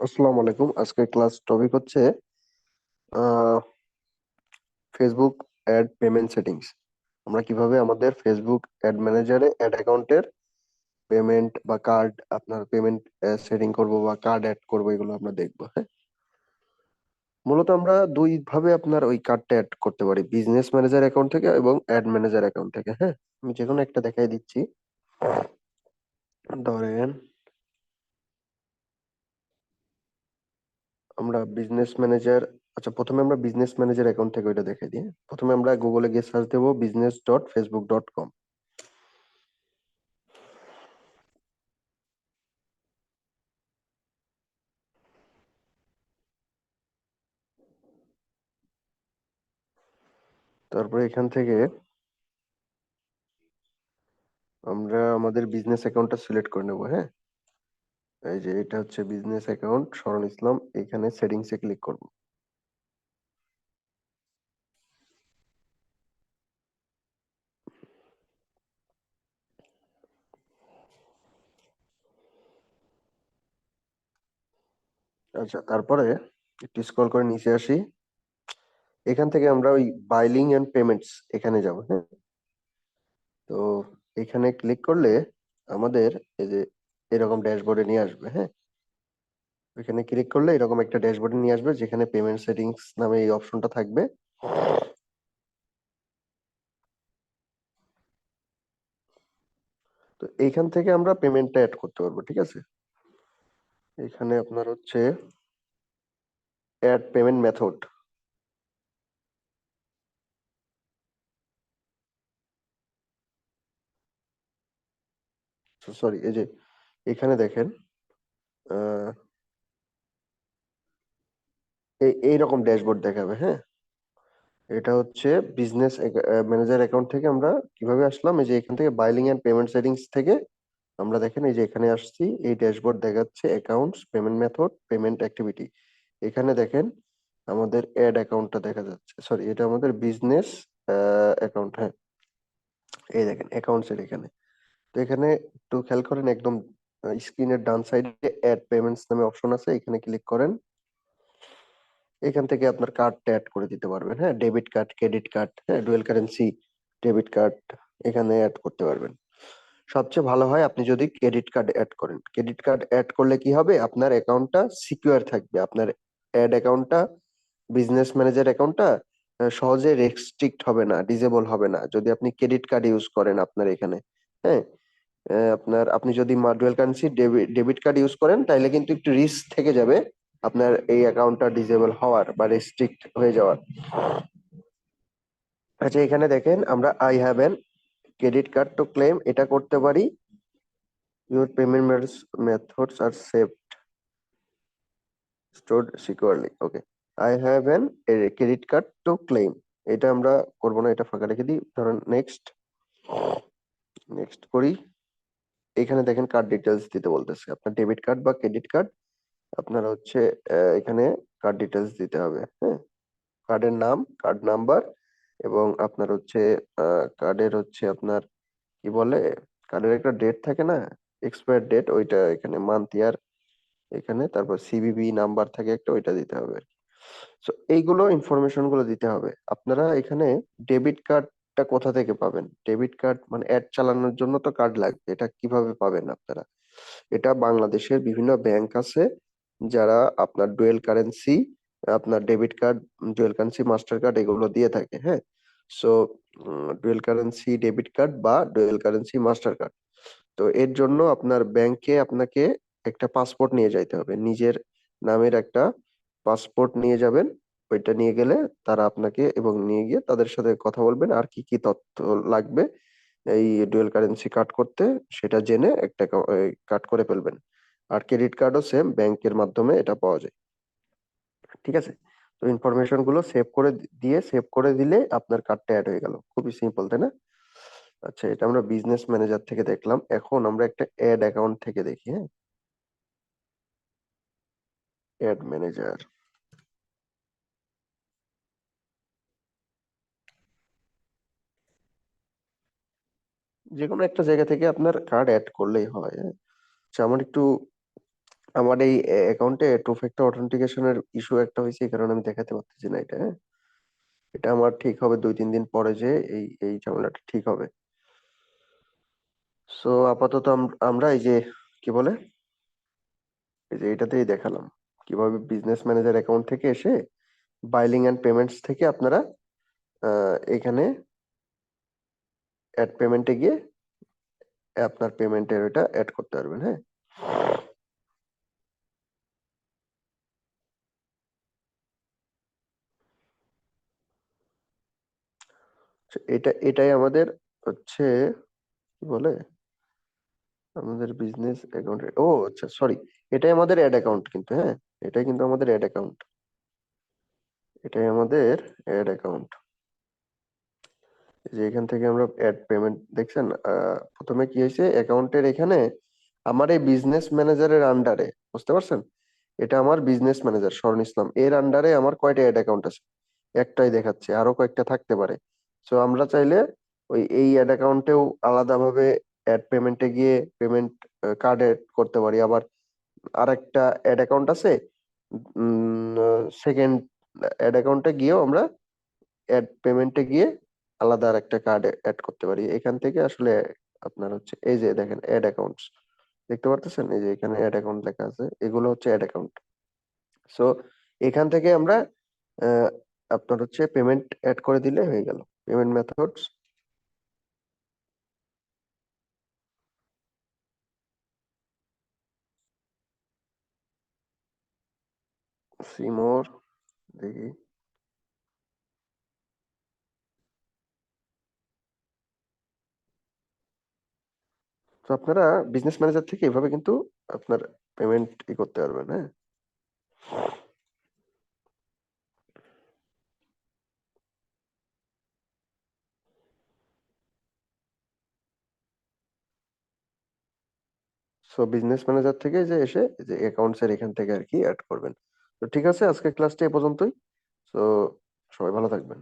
আসসালামু আলাইকুম। আজকের ক্লাস টপিক হচ্ছে ফেসবুক অ্যাড পেমেন্ট সেটিংস। আমরা কিভাবে আমাদের ফেসবুক অ্যাড ম্যানেজারে অ্যাড অ্যাকাউন্টের পেমেন্ট বা কার্ড আপনার পেমেন্ট সেটিং করব বা কার্ড অ্যাড করব, এগুলো আমরা দেখবো। হ্যাঁ, মূলত আমরা দুই ভাবে আপনার ওই কার্ডটা অ্যাড করতে পারি, বিজনেস ম্যানেজার অ্যাকাউন্ট থেকে এবং অ্যাড ম্যানেজার অ্যাকাউন্ট থেকে। হ্যাঁ, আমি যে কোনো একটা দেখাই দিচ্ছি। ধরেন আমরা বিজনেস ম্যানেজার, আচ্ছা প্রথমে আমরা বিজনেস ম্যানেজার অ্যাকাউন্ট থেকে ওইটা দেখাই দিই। হ্যাঁ? প্রথমে আমরা গুগলে গিয়ে সার্চ দেবো business.facebook.com। তারপরে এখান থেকে আমরা আমাদের বিজনেস অ্যাকাউন্টটা সিলেক্ট করে নেবো। হ্যাঁ, এই যে এটা হচ্ছে বিজনেস অ্যাকাউন্ট শরণ ইসলাম, এখানে সেটিংসে ক্লিক করব। আচ্ছা, তারপরে একটু স্ক্রল করে নিচে আসি। এখান থেকে আমরা ওই বাইলিং এন্ড পেমেন্টস এখানে যাব। হ্যাঁ, তো এখানে ক্লিক করলে আমাদের এই যে এরকম ড্যাশবোর্ডে নিয়ে আসবে। হ্যাঁ, এখানে ক্লিক করলে এরকম একটা ড্যাশবোর্ডে নিয়ে আসবে, যেখানে পেমেন্ট সেটিংস নামে এই অপশনটা থাকবে। তো এইখান থেকে আমরা পেমেন্টটা অ্যাড করতে পারবো। ঠিক আছে, এখানে আপনার হচ্ছে অ্যাড পেমেন্ট মেথড, সরি এই যে এখানে দেখেন আহ এইরকম ড্যাশবোর্ড দেখাবে। হ্যাঁ, এটা হচ্ছে বিজনেস ম্যানেজার অ্যাকাউন্ট থেকে আমরা কিভাবে আসলাম, এই যে এখান থেকে বাইলিং এন্ড পেমেন্ট সেটিংস থেকে আমরা দেখেন এই যে এখানে আসছি, এই ড্যাশবোর্ড দেখাচ্ছে accounts, payment method, payment activity. এখানে দেখেন আমাদের অ্যাড অ্যাকাউন্টটা দেখা যাচ্ছে, সরি এটা আমাদের বিজনেস অ্যাকাউন্ট। হ্যাঁ, এই দেখেন অ্যাকাউন্টস এর এখানে। তো এখানে একটু খেয়াল করেন, একদম স্ক্রিনের ডান সাইডে অ্যাড পেমেন্টস নামে অপশন আছে, এখানে ক্লিক করেন। এখান থেকে আপনার কার্ডটা অ্যাড করে দিতে পারবেন। হ্যাঁ, ডেবিট কার্ড, ক্রেডিট কার্ড, হ্যাঁ ডুয়েল কারেন্সি ডেবিট কার্ড এখানে অ্যাড করতে পারবেন। সবচেয়ে ভালো হয় আপনি যদি ক্রেডিট কার্ড অ্যাড করেন। ক্রেডিট কার্ড অ্যাড করলে কি হবে, আপনার অ্যাকাউন্টটা সিকিউর থাকবে, আপনার অ্যাড অ্যাকাউন্টটা, বিজনেস ম্যানেজার অ্যাকাউন্টটা সহজে রেস্ট্রিক্ট হবে না, ডিসেবল হবে না যদি আপনি ক্রেডিট কার্ড ইউজ করেন আপনার এখানে। হ্যাঁ, আপনি যদি dual currency debit card use করেন তাহলে কিন্তু একটু রিস্ক থেকে যাবে আপনার এই অ্যাকাউন্টটা ডিসেবল হওয়ার বা রেস্ট্রিক্ট হয়ে যাওয়ার। আচ্ছা, এখানে দেখেন আমরা I have an credit card to claim এটা করতে পারি। Your payment methods are saved stored securely. Okay, I have an credit card to claim, এটা আমরা করবো না, এটা ফাঁকা রেখে দিই। ধরুন নেক্সট, নেক্সট করি। এখানে দেখেন কার্ড ডিটেলস দিতে বলতেছে, আপনার ডেবিট কার্ড বা ক্রেডিট কার্ড আপনার হচ্ছে এখানে কার্ড ডিটেলস দিতে হবে। হ্যাঁ, কার্ডের নাম, কার্ড নাম্বার, এবং আপনার হচ্ছে কার্ডের হচ্ছে আপনার কি বলে, কার্ডের একটা ডেট থাকে না, এক্সপায়ার ডেট, ওইটা এখানে মান্থ ইয়ার এখানে, তারপর সিভিভি নাম্বার থাকে একটা, ওইটা দিতে হবে। সো এইগুলো ইনফরমেশন গুলো দিতে হবে। আপনারা এখানে ডেবিট কার্ডটা কোথা থেকে পাবেন, ডেবিট কার্ড মানে অ্যাড চালানোর জন্য তো কার্ড লাগবে, এটা কিভাবে পাবেন আপনারা? এটা বাংলাদেশের বিভিন্ন ব্যাংক আছে যারা আপনার ডুয়েল কারেন্সি, আপনার debit card, dual currency master card এগুলো দিয়ে থাকে। হ্যাঁ, so dual currency debit card বা ডুয়েল কারেন্সি মাস্টার কার্ড, তো এর জন্য আপনার ব্যাংকে আপনাকে একটা পাসপোর্ট নিয়ে যাইতে হবে, নিজের নামের একটা পাসপোর্ট নিয়ে যাবেন। ওইটা নিয়ে গেলে তারা আপনাকে, এবং নিয়ে গিয়ে তাদের সাথে কথা বলবেন আর কি কি তথ্য লাগবে এই ডুয়াল কারেন্সি কার্ড করতে, সেটা জেনে একটা কার্ড করে ফেলবেন। আর ক্রেডিট কার্ডও সেম, ব্যাংকের মাধ্যমে এটা পাওয়া যায়। ঠিক আছে, তো ইনফরমেশন গুলো সেভ করে দিয়ে, সেভ করে দিলে আপনার কার্ডটা অ্যাড হয়ে গেল। খুবই সিম্পল, তাই না? আচ্ছা, এটা আমরা বিজনেস ম্যানেজার থেকে দেখলাম, এখন আমরা একটা অ্যাড অ্যাকাউন্ট থেকে দেখি। হ্যাঁ, অ্যাড ম্যানেজার, যে কোনো একটা জায়গা থেকে আপনার কার্ড অ্যাড করলেই হয়। হ্যাঁ, আচ্ছা, আমার একটু আমার এই অ্যাকাউন্টে টু ফ্যাক্টর অথেন্টিকেশনের ইস্যু একটা হয়েছে, এই কারণে আমি দেখাতে পারতেছি না এটা। হ্যাঁ, এটা আমার ঠিক হবে 2-3 দিন পরে, যে এই ঝামেলাটা ঠিক হবে। সো আপাতত আমরা এই যে কি বলে, এই যে এটাতেই দেখালাম কিভাবে বিজনেস ম্যানেজার অ্যাকাউন্ট থেকে এসে বাইলিং এন্ড পেমেন্টস থেকে আপনারা এখানে অ্যাড পেমেন্টে গিয়ে আপনার পেমেন্টের ওটা অ্যাড করতে পারবেন। হ্যাঁ, তো এটাই আমাদের হচ্ছে কি বলে, আমাদের বিজনেস অ্যাকাউন্ট। ও আচ্ছা, সরি, এটাই আমাদের অ্যাড অ্যাকাউন্ট কিন্তু। হ্যাঁ, এটাই কিন্তু আমাদের অ্যাড অ্যাকাউন্ট, এটাই আমাদের অ্যাড অ্যাকাউন্ট। যে এখান থেকে আমরা অ্যাড পেমেন্ট দেখছেন, প্রথমে কি হয়েছে অ্যাকাউন্টের এখানে আমার এই বিজনেস ম্যানেজারের আন্ডারে, বুঝতে পারছেন, এটা আমার বিজনেস ম্যানেজার শরণ ইসলাম, এর আন্ডারে আমার কয়টা অ্যাড অ্যাকাউন্ট আছে, একটাই দেখাচ্ছে, আরো কয়েকটা থাকতে পারে। সো আমরা চাইলে এই অ্যাড অ্যাকাউন্টেও আলাদাভাবে অ্যাড পেমেন্টে গিয়ে পেমেন্ট কার্ড এড করতে পারি। আবার আরেকটা অ্যাড অ্যাকাউন্ট আছে, সেকেন্ড অ্যাড অ্যাকাউন্টে গিয়েও আমরা অ্যাড পেমেন্টে গিয়ে আলাদা আর একটা কার্ড অ্যাড করতে পারি। এখান থেকে আসলে আপনার হচ্ছে এই যে দেখেন অ্যাড অ্যাকাউন্টস দেখতে পারতেছেন, এই যে এখানে অ্যাড অ্যাকাউন্ট লেখা আছে, এগুলো হচ্ছে অ্যাড অ্যাকাউন্ট। সো এখান থেকে আমরা আহ, আপনার হচ্ছে পেমেন্ট অ্যাড করে দিলে হয়ে গেল। পেমেন্ট মেথডস, সিমোর, দেখি। তো আপনারা বিজনেস ম্যানেজার থেকে এভাবে কিন্তু আপনার পেমেন্ট করতে পারবেন। হ্যাঁ, সো বিজনেস ম্যানেজার থেকে যে এসে যে অ্যাকাউন্টস এর এখান থেকে আর কি অ্যাড করবেন। তো ঠিক আছে, আজকে ক্লাসটা এ পর্যন্তই। তো সবাই ভালো থাকবেন।